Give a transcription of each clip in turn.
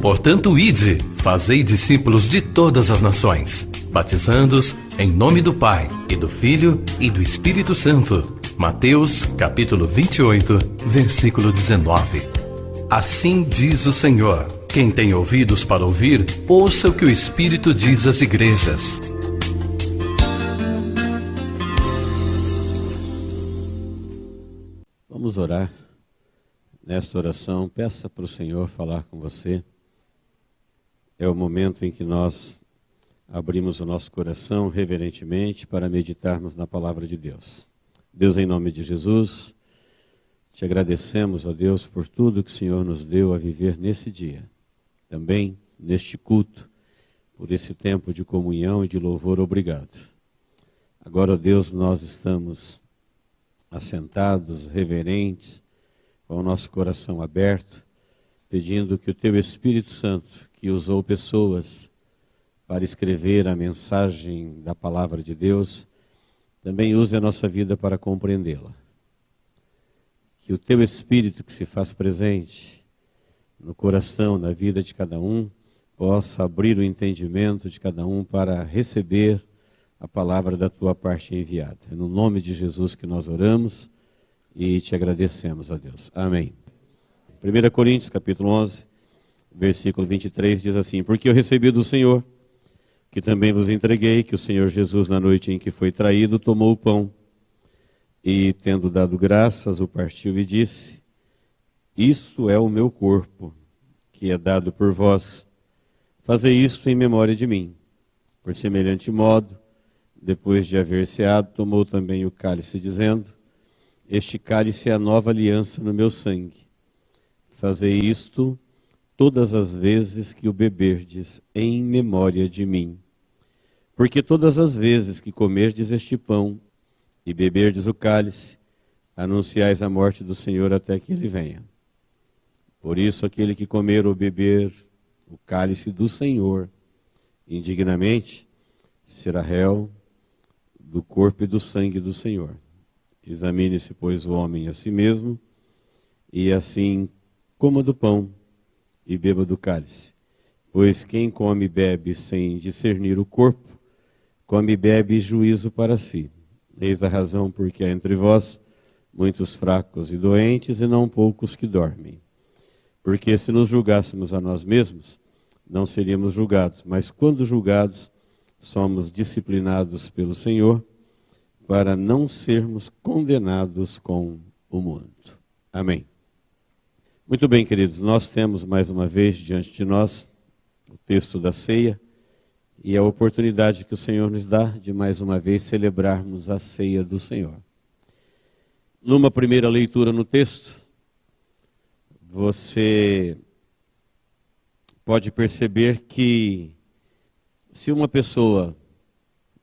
Portanto, ide, fazei discípulos de todas as nações, batizando-os em nome do Pai, e do Filho, e do Espírito Santo. Mateus, capítulo 28, versículo 19. Assim diz o Senhor: quem tem ouvidos para ouvir, ouça o que o Espírito diz às igrejas. Vamos orar. Nesta oração, peça para o Senhor falar com você. É o momento em que nós abrimos o nosso coração reverentemente para meditarmos na palavra de Deus. Deus, em nome de Jesus, te agradecemos, ó Deus, por tudo que o Senhor nos deu a viver nesse dia. Também neste culto, por esse tempo de comunhão e de louvor, obrigado. Agora, ó Deus, nós estamos assentados, reverentes, com o nosso coração aberto, pedindo que o Teu Espírito Santo, que usou pessoas para escrever a mensagem da palavra de Deus, também use a nossa vida para compreendê-la. Que o Teu Espírito que se faz presente no coração, na vida de cada um, possa abrir o entendimento de cada um para receber a palavra da Tua parte enviada. É no nome de Jesus que nós oramos e te agradecemos, ó Deus. Amém. 1 Coríntios, capítulo 11, versículo 23, diz assim: porque eu recebi do Senhor, que também vos entreguei, que o Senhor Jesus, na noite em que foi traído, tomou o pão e, tendo dado graças, o partiu e disse: isto é o meu corpo, que é dado por vós. Fazei isto em memória de mim. Por semelhante modo, depois de haver ceado, tomou também o cálice, dizendo: este cálice é a nova aliança no meu sangue. Fazei isto todas as vezes que o beberdes, em memória de mim. Porque todas as vezes que comerdes este pão e beberdes o cálice, anunciais a morte do Senhor até que Ele venha. Por isso, aquele que comer ou beber o cálice do Senhor indignamente, será réu do corpo e do sangue do Senhor. Examine-se, pois, o homem a si mesmo, e assim coma do pão e beba do cálice. Pois quem come e bebe sem discernir o corpo, come e bebe juízo para si. Eis a razão porque há entre vós muitos fracos e doentes, e não poucos que dormem. Porque se nos julgássemos a nós mesmos, não seríamos julgados, mas quando julgados, somos disciplinados pelo Senhor, para não sermos condenados com o mundo. Amém. Muito bem, queridos, nós temos mais uma vez diante de nós o texto da ceia e a oportunidade que o Senhor nos dá de mais uma vez celebrarmos a ceia do Senhor. Numa primeira leitura no texto, você pode perceber que se uma pessoa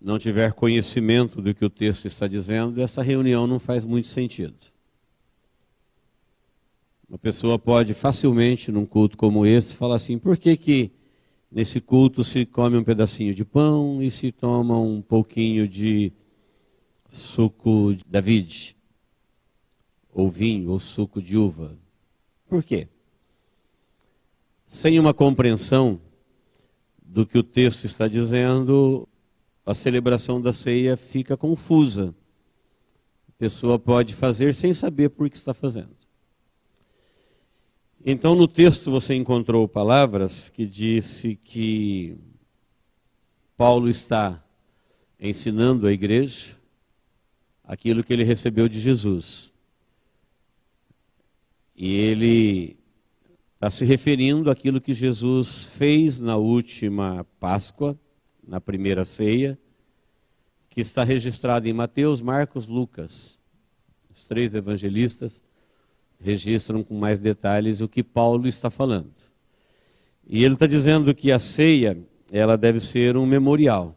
não tiver conhecimento do que o texto está dizendo, essa reunião não faz muito sentido. Uma pessoa pode facilmente, num culto como esse, falar assim: por que nesse culto se come um pedacinho de pão e se toma um pouquinho de suco da vide? Ou vinho, ou suco de uva? Por quê? Sem uma compreensão do que o texto está dizendo, a celebração da ceia fica confusa. A pessoa pode fazer sem saber por que está fazendo. Então, no texto você encontrou palavras que disse que Paulo está ensinando à igreja aquilo que ele recebeu de Jesus. E ele está se referindo àquilo que Jesus fez na última Páscoa, na primeira ceia, que está registrado em Mateus, Marcos, Lucas. Os três evangelistas registram com mais detalhes o que Paulo está falando. E ele está dizendo que a ceia, ela deve ser um memorial.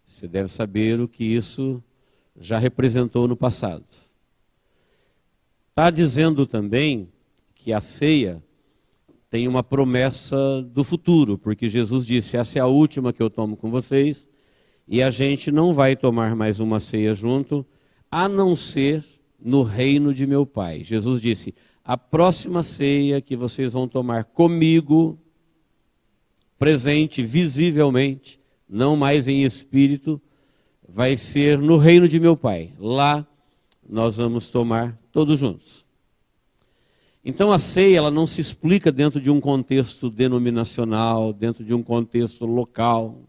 Você deve saber o que isso já representou no passado. Está dizendo também que a ceia tem uma promessa do futuro, porque Jesus disse: essa é a última que eu tomo com vocês, e a gente não vai tomar mais uma ceia junto, a não ser no reino de meu Pai. Jesus disse: a próxima ceia que vocês vão tomar comigo, presente visivelmente, não mais em espírito, vai ser no reino de meu Pai. Lá nós vamos tomar todos juntos. Então a ceia, ela não se explica dentro de um contexto denominacional, dentro de um contexto local.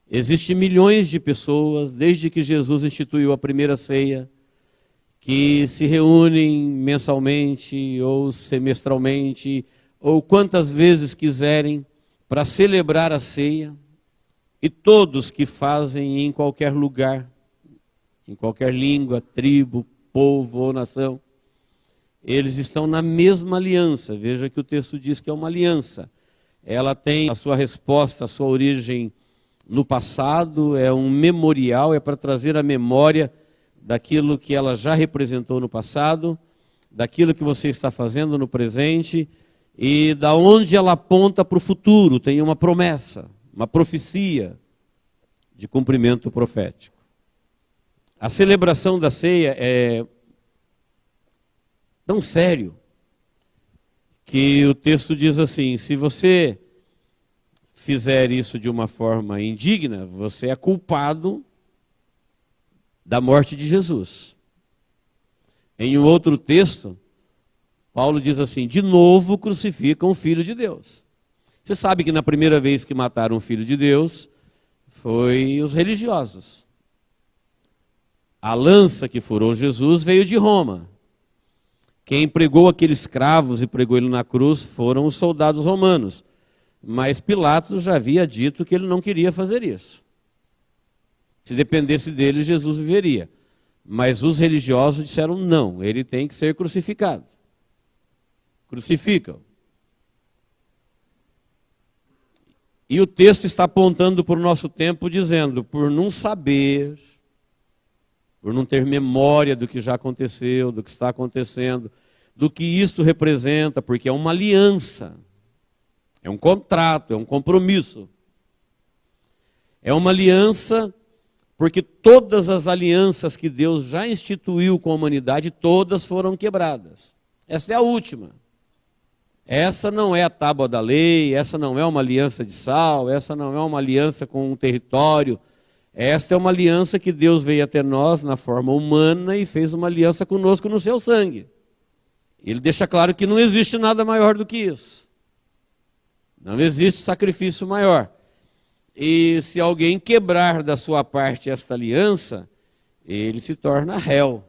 Existem milhões de pessoas, desde que Jesus instituiu a primeira ceia, que se reúnem mensalmente ou semestralmente, ou quantas vezes quiserem, para celebrar a ceia. E todos que fazem em qualquer lugar, em qualquer língua, tribo, povo ou nação, eles estão na mesma aliança. Veja que o texto diz que é uma aliança. Ela tem a sua resposta, a sua origem no passado, é um memorial, é para trazer a memória daquilo que ela já representou no passado, daquilo que você está fazendo no presente e da onde ela aponta para o futuro. Tem uma promessa, uma profecia de cumprimento profético. A celebração da ceia é tão sério que o texto diz assim: se você fizer isso de uma forma indigna, você é culpado da morte de Jesus. Em um outro texto, Paulo diz assim: de novo crucificam o Filho de Deus. Você sabe que na primeira vez que mataram o Filho de Deus, foi os religiosos. A lança que furou Jesus veio de Roma. Quem pregou aqueles cravos e pregou ele na cruz foram os soldados romanos. Mas Pilatos já havia dito que ele não queria fazer isso. Se dependesse dele, Jesus viveria. Mas os religiosos disseram não, ele tem que ser crucificado. Crucificam. E o texto está apontando para o nosso tempo, dizendo, por não saber, por não ter memória do que já aconteceu, do que está acontecendo, do que isso representa, porque é uma aliança, é um contrato, é um compromisso. É uma aliança porque todas as alianças que Deus já instituiu com a humanidade, todas foram quebradas. Essa é a última. Essa não é a tábua da lei, essa não é uma aliança de sal, essa não é uma aliança com um território. Esta é uma aliança que Deus veio até nós na forma humana e fez uma aliança conosco no seu sangue. Ele deixa claro que não existe nada maior do que isso. Não existe sacrifício maior. E se alguém quebrar da sua parte esta aliança, ele se torna réu,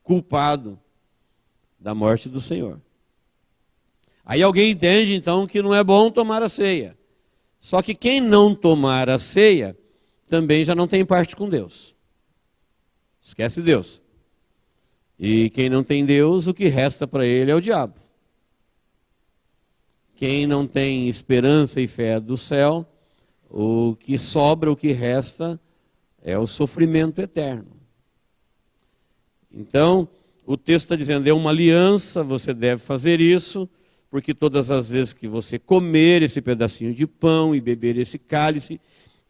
culpado da morte do Senhor. Aí alguém entende, então, que não é bom tomar a ceia. Só que quem não tomar a ceia, também já não tem parte com Deus. Esquece Deus. E quem não tem Deus, o que resta para ele é o diabo. Quem não tem esperança e fé do céu, o que sobra, o que resta, é o sofrimento eterno. Então, o texto está dizendo, é uma aliança, você deve fazer isso, porque todas as vezes que você comer esse pedacinho de pão e beber esse cálice,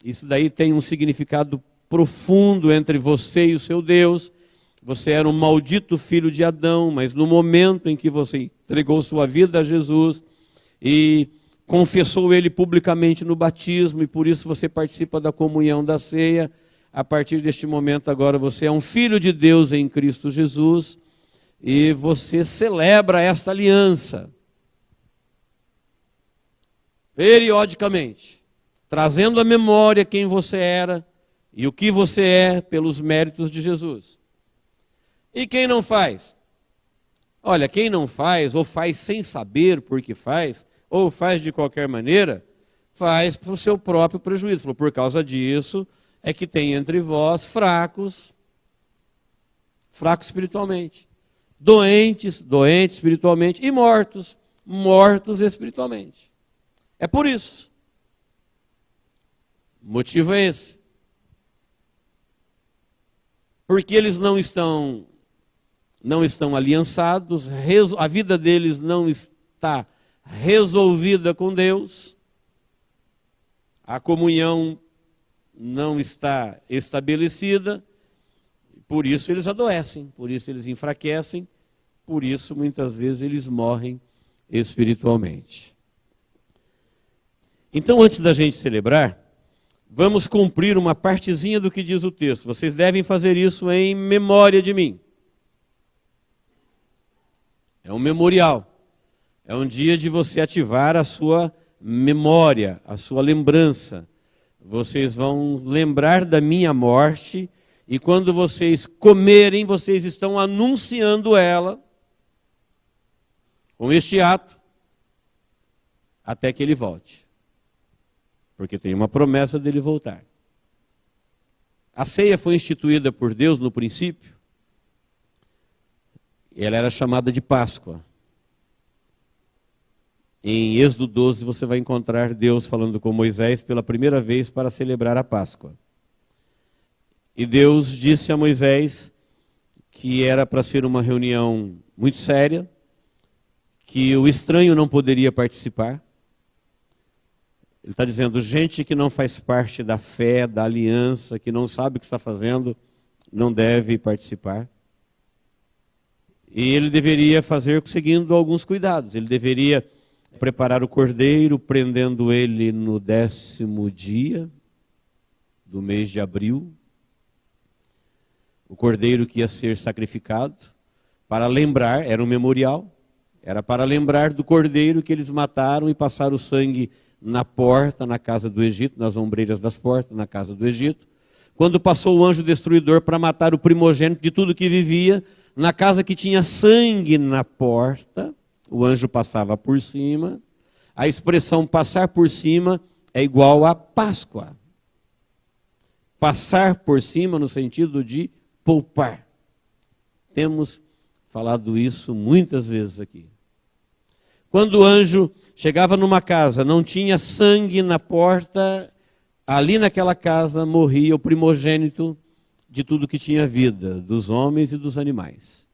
isso daí tem um significado profundo entre você e o seu Deus. Você era um maldito filho de Adão, mas no momento em que você entregou sua vida a Jesus e confessou ele publicamente no batismo, e por isso você participa da comunhão da ceia, a partir deste momento agora você é um filho de Deus em Cristo Jesus, e você celebra esta aliança periodicamente, trazendo à memória quem você era e o que você é pelos méritos de Jesus. E quem não faz? Olha, quem não faz, ou faz sem saber por que faz, ou faz de qualquer maneira, faz para o seu próprio prejuízo. Por causa disso é que tem entre vós fracos espiritualmente, doentes espiritualmente, e mortos espiritualmente. É por isso. O motivo é esse. Porque eles não estão aliançados, a vida deles não está resolvida com Deus, a comunhão não está estabelecida, por isso eles adoecem, por isso eles enfraquecem, por isso muitas vezes eles morrem espiritualmente. Então, antes da gente celebrar, vamos cumprir uma partezinha do que diz o texto. Vocês devem fazer isso em memória de mim. É um memorial. É um dia de você ativar a sua memória, a sua lembrança. Vocês vão lembrar da minha morte e quando vocês comerem, vocês estão anunciando ela com este ato até que ele volte. Porque tem uma promessa dele voltar. A ceia foi instituída por Deus no princípio. Ela era chamada de Páscoa. Em Êxodo 12 você vai encontrar Deus falando com Moisés pela primeira vez para celebrar a Páscoa. E Deus disse a Moisés que era para ser uma reunião muito séria, que o estranho não poderia participar. Ele está dizendo, gente que não faz parte da fé, da aliança, que não sabe o que está fazendo, não deve participar. E ele deveria fazer seguindo alguns cuidados. Ele deveria preparar o cordeiro, prendendo ele no 10º dia do mês de abril. O cordeiro que ia ser sacrificado, para lembrar, era um memorial, era para lembrar do cordeiro que eles mataram e passaram o sangue na porta, na casa do Egito, nas ombreiras das portas, na casa do Egito. Quando passou o anjo destruidor para matar o primogênito de tudo que vivia, na casa que tinha sangue na porta, o anjo passava por cima. A expressão passar por cima é igual a Páscoa. Passar por cima no sentido de poupar. Temos falado isso muitas vezes aqui. Quando o anjo chegava numa casa, não tinha sangue na porta, ali naquela casa morria o primogênito de tudo que tinha vida, dos homens e dos animais.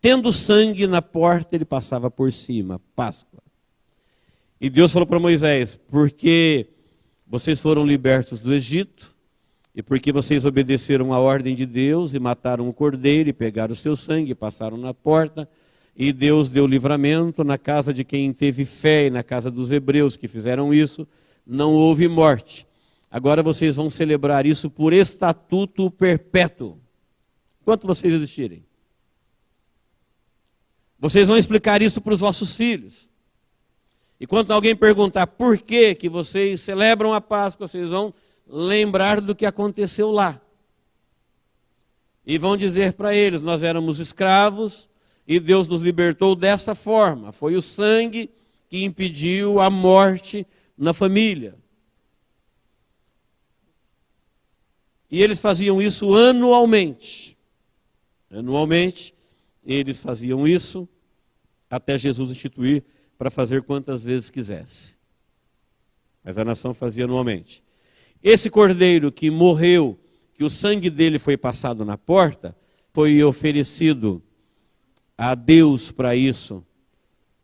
Tendo sangue na porta, ele passava por cima, Páscoa. E Deus falou para Moisés, porque vocês foram libertos do Egito, e porque vocês obedeceram a ordem de Deus e mataram o cordeiro e pegaram o seu sangue e passaram na porta, e Deus deu livramento na casa de quem teve fé e na casa dos hebreus que fizeram isso, não houve morte. Agora vocês vão celebrar isso por estatuto perpétuo. Enquanto vocês existirem. Vocês vão explicar isso para os vossos filhos. E quando alguém perguntar por que vocês celebram a Páscoa, vocês vão lembrar do que aconteceu lá. E vão dizer para eles, nós éramos escravos e Deus nos libertou dessa forma. Foi o sangue que impediu a morte na família. E eles faziam isso anualmente. Anualmente, eles faziam isso até Jesus instituir para fazer quantas vezes quisesse. Mas a nação fazia anualmente. Esse cordeiro que morreu, que o sangue dele foi passado na porta, foi oferecido a Deus para isso.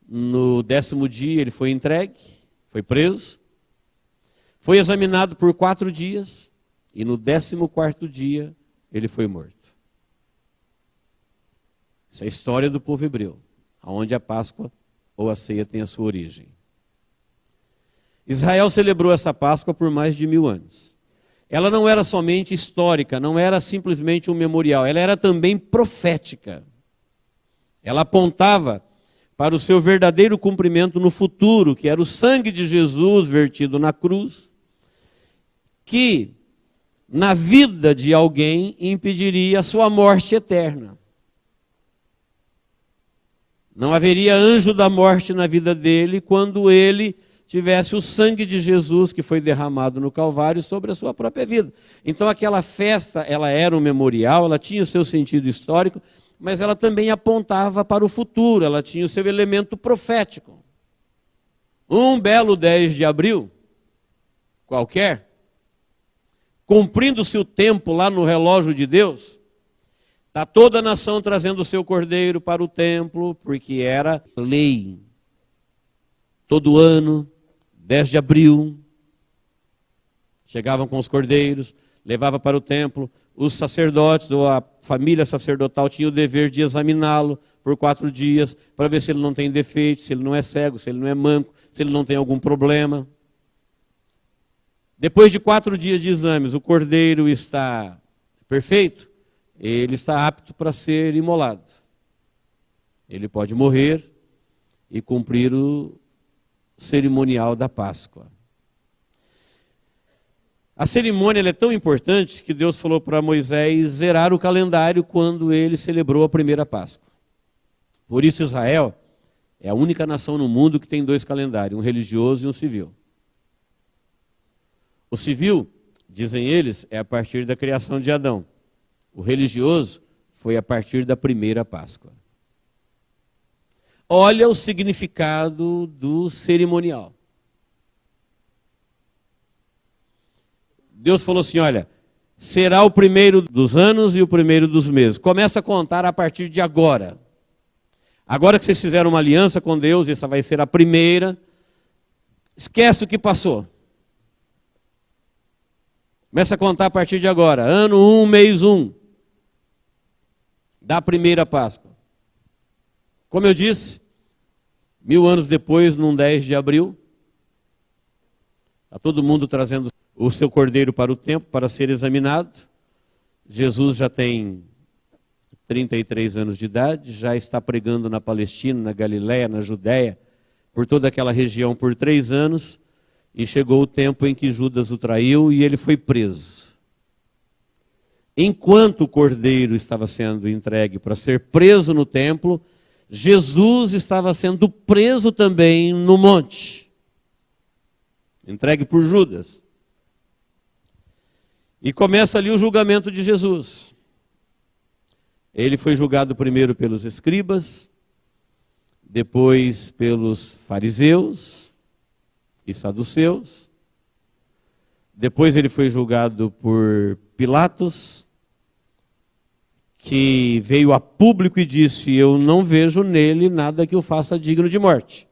No 10º dia ele foi entregue, foi preso, foi examinado por 4 dias e no 14º dia ele foi morto. Isso é a história do povo hebreu, onde a Páscoa ou a ceia tem a sua origem. Israel celebrou essa Páscoa por mais de 1000 anos. Ela não era somente histórica, não era simplesmente um memorial, ela era também profética. Ela apontava para o seu verdadeiro cumprimento no futuro, que era o sangue de Jesus vertido na cruz, que na vida de alguém impediria a sua morte eterna. Não haveria anjo da morte na vida dele quando ele tivesse o sangue de Jesus que foi derramado no Calvário sobre a sua própria vida. Então aquela festa, ela era um memorial, ela tinha o seu sentido histórico, mas ela também apontava para o futuro, ela tinha o seu elemento profético. Um belo 10 de abril, qualquer, cumprindo-se o tempo lá no relógio de Deus, está toda a nação trazendo o seu cordeiro para o templo, porque era lei. Todo ano, 10 de abril, chegavam com os cordeiros, levava para o templo, os sacerdotes ou a família sacerdotal tinha o dever de examiná-lo por 4 dias, para ver se ele não tem defeito, se ele não é cego, se ele não é manco, se ele não tem algum problema. Depois de 4 dias de exames, o cordeiro está perfeito, ele está apto para ser imolado. Ele pode morrer e cumprir o cerimonial da Páscoa. A cerimônia é tão importante que Deus falou para Moisés zerar o calendário quando ele celebrou a primeira Páscoa. Por isso Israel é a única nação no mundo que tem 2 calendários, um religioso e um civil. O civil, dizem eles, é a partir da criação de Adão. O religioso foi a partir da primeira Páscoa. Olha o significado do cerimonial. Deus falou assim, olha, será o primeiro dos anos e o primeiro dos meses. Começa a contar a partir de agora. Agora que vocês fizeram uma aliança com Deus, essa vai ser a primeira. Esquece o que passou. Começa a contar a partir de agora. Ano 1, mês 1. Da primeira Páscoa. Como eu disse, 1000 anos depois, num 10 de abril, está todo mundo trazendo o seu cordeiro para o templo para ser examinado. Jesus já tem 33 anos de idade, já está pregando na Palestina, na Galiléia, na Judéia, por toda aquela região por 3 anos, e chegou o tempo em que Judas o traiu e ele foi preso. Enquanto o cordeiro estava sendo entregue para ser preso no templo, Jesus estava sendo preso também no monte, entregue por Judas. E começa ali o julgamento de Jesus. Ele foi julgado primeiro pelos escribas, depois pelos fariseus e saduceus. Depois ele foi julgado por Pilatos, que veio a público e disse, eu não vejo nele nada que o faça digno de morte.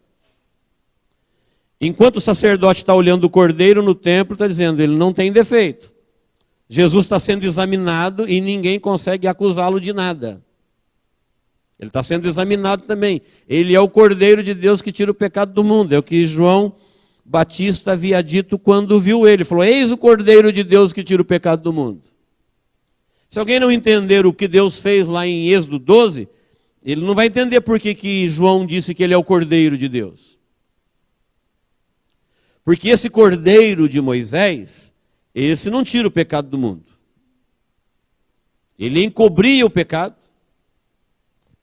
Enquanto o sacerdote está olhando o cordeiro no templo, está dizendo, ele não tem defeito. Jesus está sendo examinado e ninguém consegue acusá-lo de nada. Ele está sendo examinado também. Ele é o Cordeiro de Deus que tira o pecado do mundo. É o que João Batista havia dito quando viu ele. Ele falou, eis o Cordeiro de Deus que tira o pecado do mundo. Se alguém não entender o que Deus fez lá em Êxodo 12, ele não vai entender por que João disse que ele é o Cordeiro de Deus. Porque esse Cordeiro de Moisés, esse não tira o pecado do mundo. Ele encobria o pecado.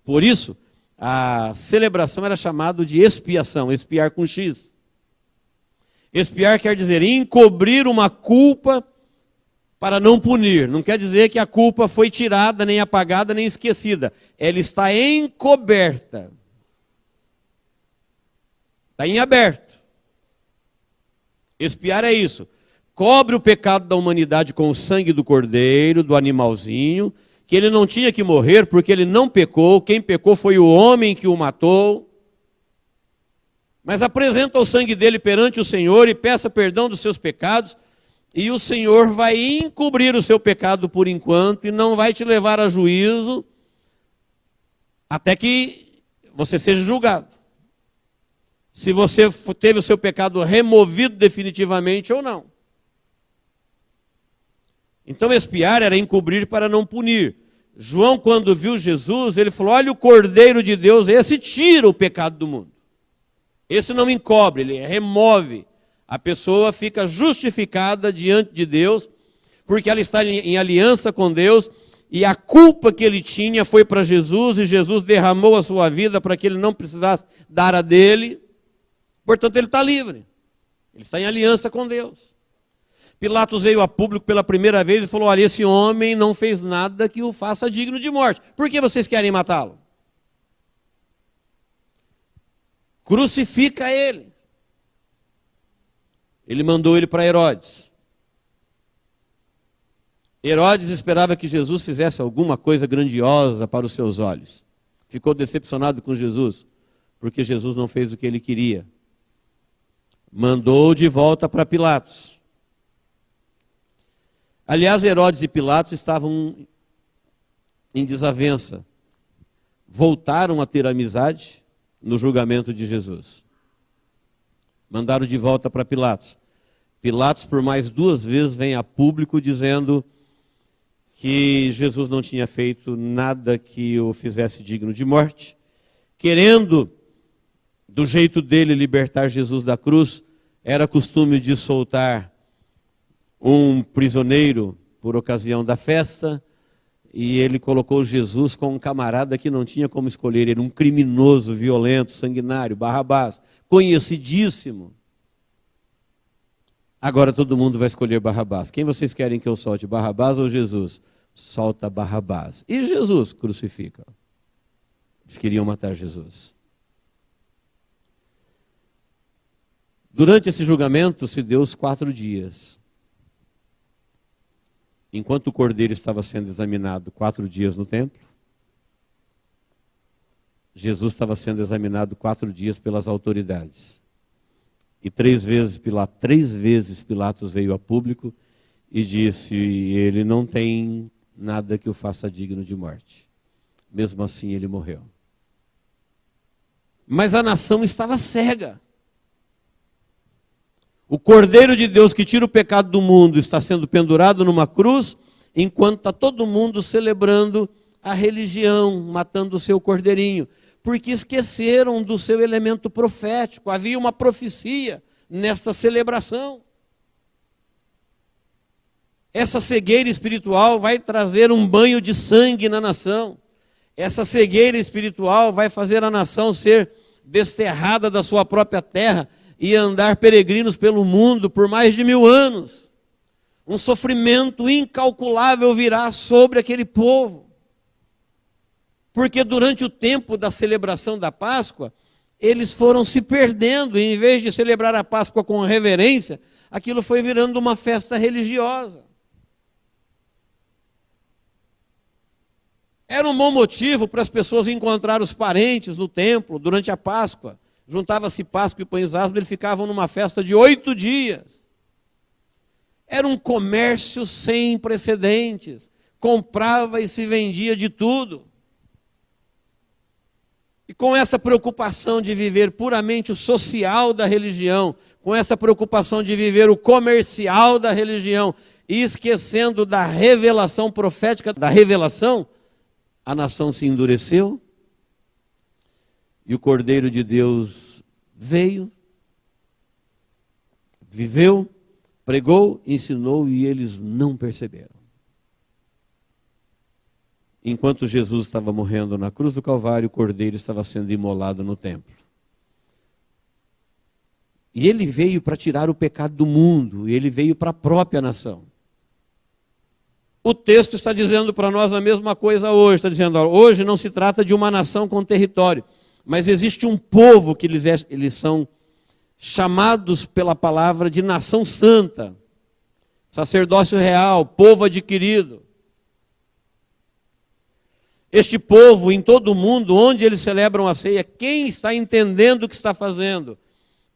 Por isso, a celebração era chamada de expiação, expiar com X. Expiar quer dizer encobrir uma culpa para não punir. Não quer dizer que a culpa foi tirada, nem apagada, nem esquecida. Ela está encoberta. Está em aberto. Expiar é isso. Cobre o pecado da humanidade com o sangue do cordeiro, do animalzinho, que ele não tinha que morrer porque ele não pecou, quem pecou foi o homem que o matou. Mas apresenta o sangue dele perante o Senhor e peça perdão dos seus pecados, e o Senhor vai encobrir o seu pecado por enquanto e não vai te levar a juízo até que você seja julgado. Se você teve o seu pecado removido definitivamente ou não. Então expiar era encobrir para não punir. João, quando viu Jesus, ele falou, olha o Cordeiro de Deus, esse tira o pecado do mundo. Esse não encobre, ele remove. A pessoa fica justificada diante de Deus, porque ela está em aliança com Deus, e a culpa que ele tinha foi para Jesus, e Jesus derramou a sua vida para que ele não precisasse dar a dele. Portanto, ele está livre. Ele está em aliança com Deus. Pilatos veio a público pela primeira vez e falou, olha, esse homem não fez nada que o faça digno de morte. Por que vocês querem matá-lo? Crucifica ele. Ele mandou ele para Herodes. Herodes esperava que Jesus fizesse alguma coisa grandiosa para os seus olhos. Ficou decepcionado com Jesus, porque Jesus não fez o que ele queria. Mandou de volta para Pilatos. Aliás, Herodes e Pilatos estavam em desavença. Voltaram a ter amizade no julgamento de Jesus. Mandaram de volta para Pilatos. Pilatos, por mais 2 vezes, vem a público dizendo que Jesus não tinha feito nada que o fizesse digno de morte, querendo, do jeito dele, libertar Jesus da cruz. Era costume de soltar um prisioneiro por ocasião da festa, e ele colocou Jesus com um camarada que não tinha como escolher. Ele era um criminoso, violento, sanguinário, Barrabás, conhecidíssimo. Agora todo mundo vai escolher Barrabás. Quem vocês querem que eu solte, Barrabás ou Jesus? Solta Barrabás. E Jesus? Crucifica. Eles queriam matar Jesus. Durante esse julgamento se deu os 4 dias. Enquanto o cordeiro estava sendo examinado 4 dias no templo, Jesus estava sendo examinado 4 dias pelas autoridades. E 3 vezes Pilatos veio a público e disse: ele não tem nada que o faça digno de morte. Mesmo assim ele morreu. Mas a nação estava cega. O Cordeiro de Deus que tira o pecado do mundo está sendo pendurado numa cruz, enquanto está todo mundo celebrando a religião, matando o seu cordeirinho, porque esqueceram do seu elemento profético. Havia uma profecia nesta celebração. Essa cegueira espiritual vai trazer um banho de sangue na nação. Essa cegueira espiritual vai fazer a nação ser desterrada da sua própria terra e andar peregrinos pelo mundo por mais de 1000 anos. Um sofrimento incalculável virá sobre aquele povo. Porque durante o tempo da celebração da Páscoa, eles foram se perdendo. E em vez de celebrar a Páscoa com reverência, aquilo foi virando uma festa religiosa. Era um bom motivo para as pessoas encontrar os parentes no templo durante a Páscoa. Juntava-se Páscoa e Pães Asmos, eles ficavam numa festa de 8 dias. Era um comércio sem precedentes. Comprava e se vendia de tudo. E com essa preocupação de viver puramente o social da religião, com essa preocupação de viver o comercial da religião, e esquecendo da revelação profética, da revelação, a nação se endureceu. E o Cordeiro de Deus veio, viveu, pregou, ensinou, e eles não perceberam. Enquanto Jesus estava morrendo na cruz do Calvário, o Cordeiro estava sendo imolado no templo. E ele veio para tirar o pecado do mundo, e ele veio para a própria nação. O texto está dizendo para nós a mesma coisa hoje. Está dizendo, hoje não se trata de uma nação com território, mas existe um povo que eles são chamados pela palavra de nação santa, sacerdócio real, povo adquirido. Este povo, em todo o mundo, onde eles celebram a ceia, quem está entendendo o que está fazendo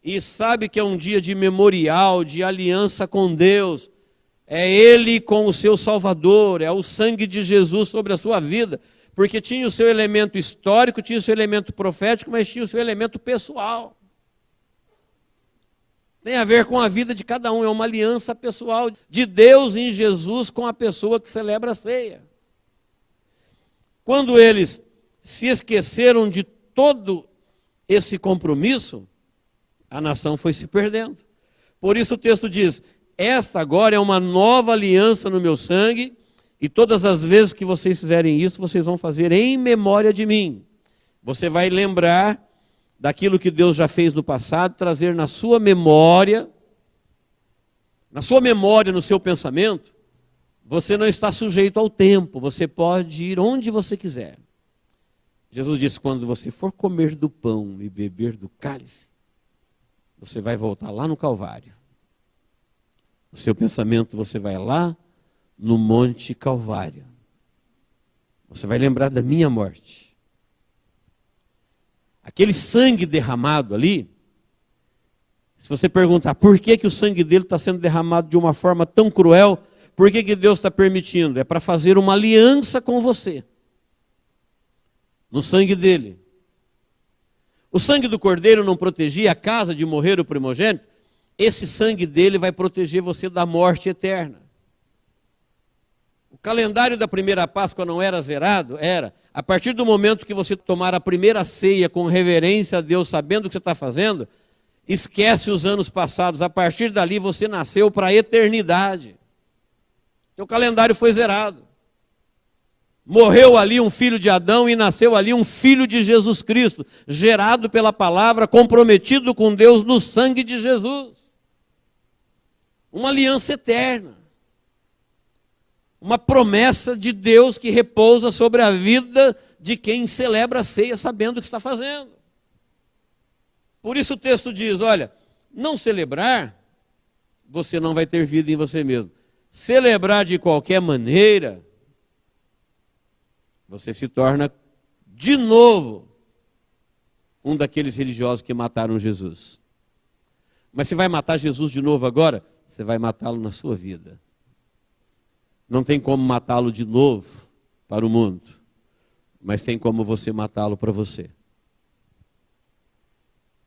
e sabe que é um dia de memorial, de aliança com Deus, é ele com o seu Salvador, é o sangue de Jesus sobre a sua vida, porque tinha o seu elemento histórico, tinha o seu elemento profético, mas tinha o seu elemento pessoal. Tem a ver com a vida de cada um, é uma aliança pessoal de Deus em Jesus com a pessoa que celebra a ceia. Quando eles se esqueceram de todo esse compromisso, a nação foi se perdendo. Por isso o texto diz, esta agora é uma nova aliança no meu sangue, e todas as vezes que vocês fizerem isso, vocês vão fazer em memória de mim. Você vai lembrar daquilo que Deus já fez no passado, trazer na sua memória, no seu pensamento. Você não está sujeito ao tempo, você pode ir onde você quiser. Jesus disse, quando você for comer do pão e beber do cálice, você vai voltar lá no Calvário. O seu pensamento, você vai lá no Monte Calvário. Você vai lembrar da minha morte. Aquele sangue derramado ali, se você perguntar por que o sangue dele está sendo derramado de uma forma tão cruel, por que Deus está permitindo? É para fazer uma aliança com você, no sangue dele. O sangue do cordeiro não protegia a casa de morrer o primogênito? Esse sangue dele vai proteger você da morte eterna. O calendário da primeira Páscoa não era zerado? Era. A partir do momento que você tomar a primeira ceia com reverência a Deus, sabendo o que você está fazendo, esquece os anos passados. A partir dali você nasceu para a eternidade. Seu calendário foi zerado. Morreu ali um filho de Adão e nasceu ali um filho de Jesus Cristo, gerado pela palavra, comprometido com Deus no sangue de Jesus. Uma aliança eterna. Uma promessa de Deus que repousa sobre a vida de quem celebra a ceia sabendo o que está fazendo. Por isso o texto diz, olha, não celebrar, você não vai ter vida em você mesmo. Celebrar de qualquer maneira, você se torna de novo um daqueles religiosos que mataram Jesus. Mas você vai matar Jesus de novo agora? Você vai matá-lo na sua vida. Não tem como matá-lo de novo para o mundo, mas tem como você matá-lo para você.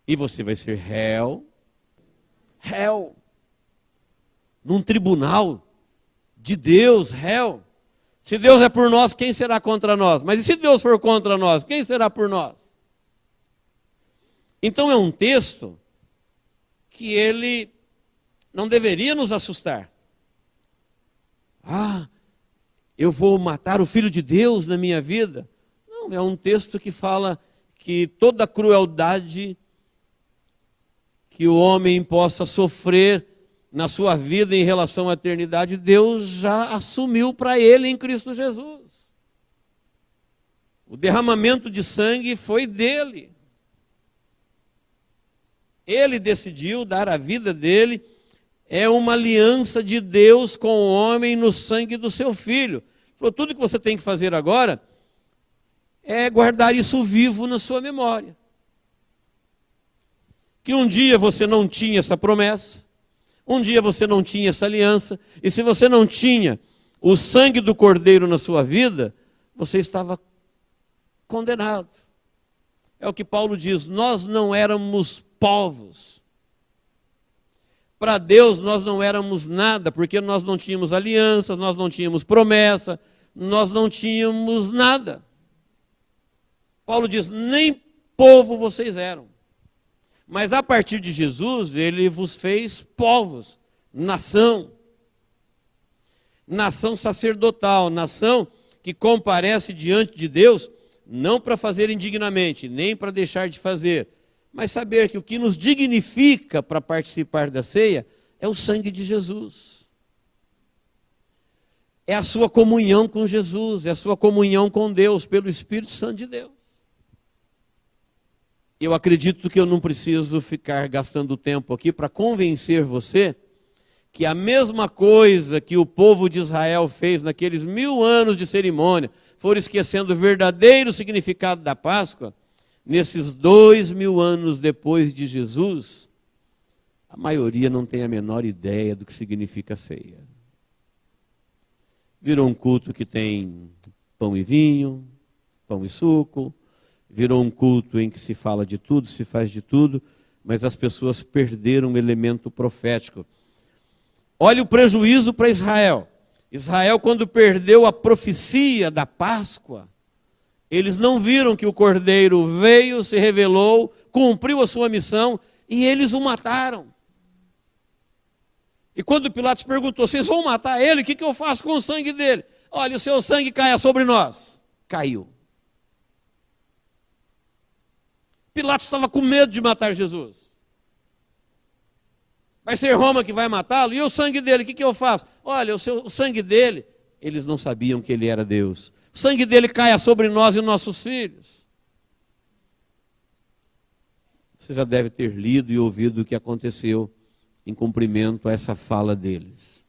E você vai ser réu, num tribunal de Deus, réu. Se Deus é por nós, quem será contra nós? Mas e se Deus for contra nós, quem será por nós? Então é um texto que ele não deveria nos assustar. Ah, eu vou matar o Filho de Deus na minha vida? Não, é um texto que fala que toda a crueldade que o homem possa sofrer na sua vida em relação à eternidade, Deus já assumiu para ele em Cristo Jesus. O derramamento de sangue foi dele. Ele decidiu dar a vida dele. É uma aliança de Deus com o homem no sangue do seu Filho. Ele falou, tudo que você tem que fazer agora é guardar isso vivo na sua memória. Que um dia você não tinha essa promessa, um dia você não tinha essa aliança, e se você não tinha o sangue do Cordeiro na sua vida, você estava condenado. É o que Paulo diz, nós não éramos povos. Para Deus nós não éramos nada, porque nós não tínhamos alianças, nós não tínhamos promessa, nós não tínhamos nada. Paulo diz, nem povo vocês eram. Mas a partir de Jesus, ele vos fez povos, nação. Nação sacerdotal, nação que comparece diante de Deus, não para fazer indignamente, nem para deixar de fazer, mas saber que o que nos dignifica para participar da ceia é o sangue de Jesus. É a sua comunhão com Jesus, é a sua comunhão com Deus, pelo Espírito Santo de Deus. Eu acredito que eu não preciso ficar gastando tempo aqui para convencer você que a mesma coisa que o povo de Israel fez naqueles 1000 anos de cerimônia, foram esquecendo o verdadeiro significado da Páscoa, nesses 2000 anos depois de Jesus, a maioria não tem a menor ideia do que significa a ceia. Virou um culto que tem pão e vinho, pão e suco, virou um culto em que se fala de tudo, se faz de tudo, mas as pessoas perderam o elemento profético. Olha o prejuízo para Israel. Israel, quando perdeu a profecia da Páscoa, eles não viram que o Cordeiro veio, se revelou, cumpriu a sua missão e eles o mataram. E quando Pilatos perguntou, vocês vão matar ele? O que eu faço com o sangue dele? Olha, o seu sangue caia sobre nós. Caiu. Pilatos estava com medo de matar Jesus. Vai ser Roma que vai matá-lo? E o sangue dele, o que eu faço? Olha, o sangue dele, eles não sabiam que ele era Deus. O sangue dele caia sobre nós e nossos filhos. Você já deve ter lido e ouvido o que aconteceu em cumprimento a essa fala deles.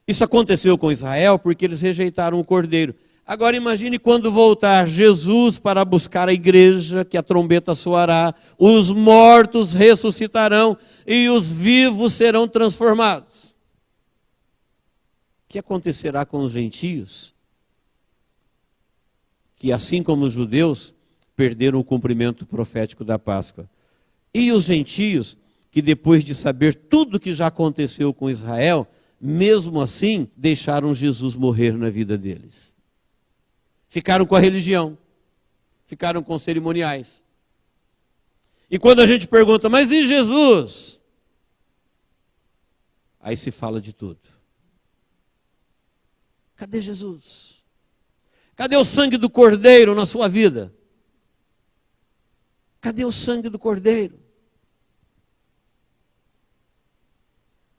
Isso aconteceu com Israel porque eles rejeitaram o Cordeiro. Agora imagine quando voltar Jesus para buscar a igreja, que a trombeta soará, os mortos ressuscitarão e os vivos serão transformados. que acontecerá com os gentios, que assim como os judeus perderam o cumprimento profético da Páscoa. E os gentios, que depois de saber tudo que já aconteceu com Israel, mesmo assim deixaram Jesus morrer na vida deles. Ficaram com a religião, ficaram com cerimoniais. E quando a gente pergunta, mas e Jesus? Aí se fala de tudo. Cadê Jesus? Cadê o sangue do Cordeiro na sua vida? Cadê o sangue do Cordeiro?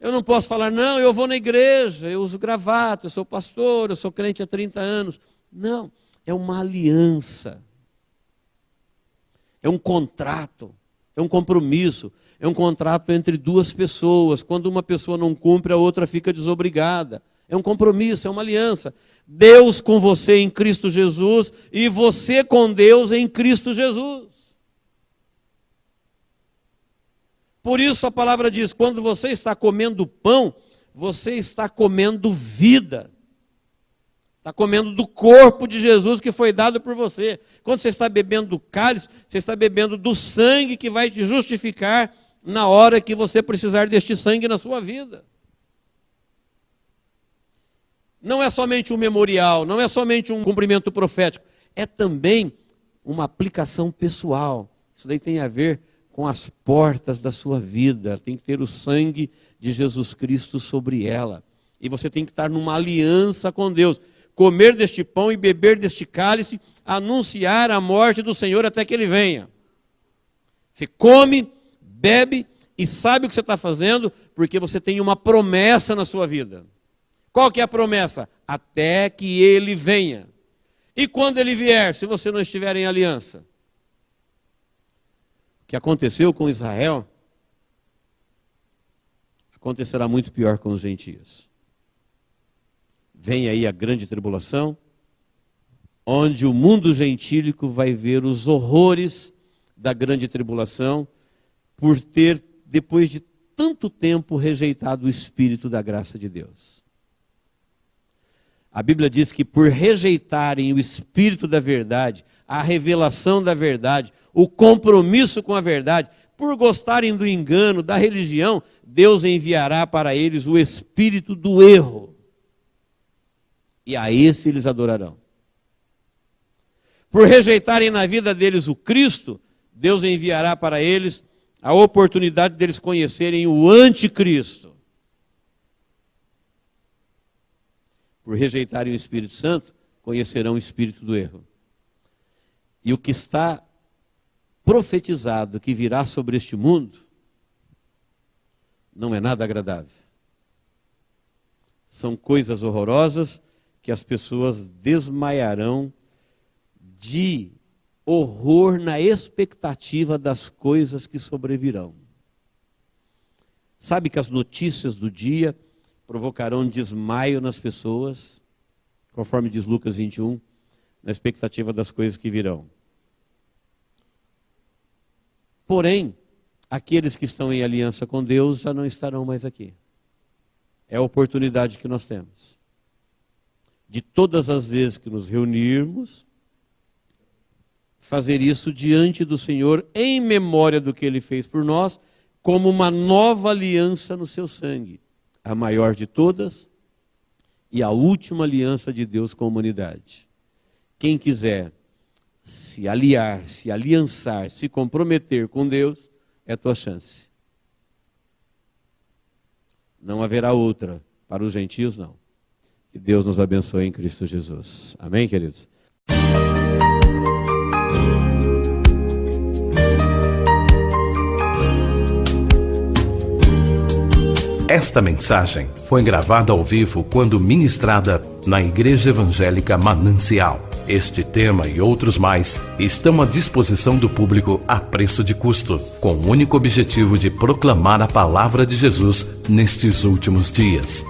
Eu não posso falar, não, eu vou na igreja, eu uso gravata, eu sou pastor, eu sou crente há 30 anos. Não, é uma aliança. É um contrato, é um compromisso, é um contrato entre duas pessoas. Quando uma pessoa não cumpre, a outra fica desobrigada. É um compromisso, é uma aliança. Deus com você em Cristo Jesus e você com Deus em Cristo Jesus. Por isso a palavra diz, quando você está comendo pão, você está comendo vida. Está comendo do corpo de Jesus que foi dado por você. Quando você está bebendo do cálice, você está bebendo do sangue que vai te justificar na hora que você precisar deste sangue na sua vida. Não é somente um memorial, não é somente um cumprimento profético, é também uma aplicação pessoal. Isso daí tem a ver com as portas da sua vida, tem que ter o sangue de Jesus Cristo sobre ela. E você tem que estar numa aliança com Deus. Comer deste pão e beber deste cálice, anunciar a morte do Senhor até que Ele venha. Você come, bebe e sabe o que você está fazendo, porque você tem uma promessa na sua vida. Qual que é a promessa? Até que Ele venha. E quando Ele vier, se você não estiver em aliança? O que aconteceu com Israel, acontecerá muito pior com os gentios. Vem aí a grande tribulação, onde o mundo gentílico vai ver os horrores da grande tribulação, por ter, depois de tanto tempo, rejeitado o Espírito da graça de Deus. A Bíblia diz que por rejeitarem o Espírito da verdade, a revelação da verdade, o compromisso com a verdade, por gostarem do engano, da religião, Deus enviará para eles o espírito do erro. E a esse eles adorarão. Por rejeitarem na vida deles o Cristo, Deus enviará para eles a oportunidade deles conhecerem o anticristo. Por rejeitarem o Espírito Santo, conhecerão o espírito do erro. E o que está profetizado que virá sobre este mundo não é nada agradável. São coisas horrorosas que as pessoas desmaiarão de horror na expectativa das coisas que sobrevirão. Sabe que as notícias do dia provocarão desmaio nas pessoas, conforme diz Lucas 21, na expectativa das coisas que virão. Porém, aqueles que estão em aliança com Deus já não estarão mais aqui. É a oportunidade que nós temos. De todas as vezes que nos reunirmos, fazer isso diante do Senhor, em memória do que Ele fez por nós, como uma nova aliança no seu sangue. A maior de todas e a última aliança de Deus com a humanidade. Quem quiser se aliar, se aliançar, se comprometer com Deus, é a tua chance. Não haverá outra para os gentios, não. Que Deus nos abençoe em Cristo Jesus. Amém, queridos? Esta mensagem foi gravada ao vivo quando ministrada na Igreja Evangélica Manancial. Este tema e outros mais estão à disposição do público a preço de custo, com o único objetivo de proclamar a palavra de Jesus nestes últimos dias.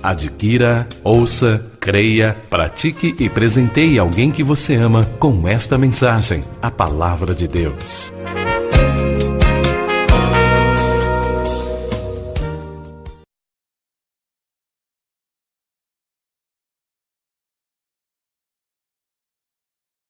Adquira, ouça, creia, pratique e presenteie alguém que você ama com esta mensagem, a palavra de Deus.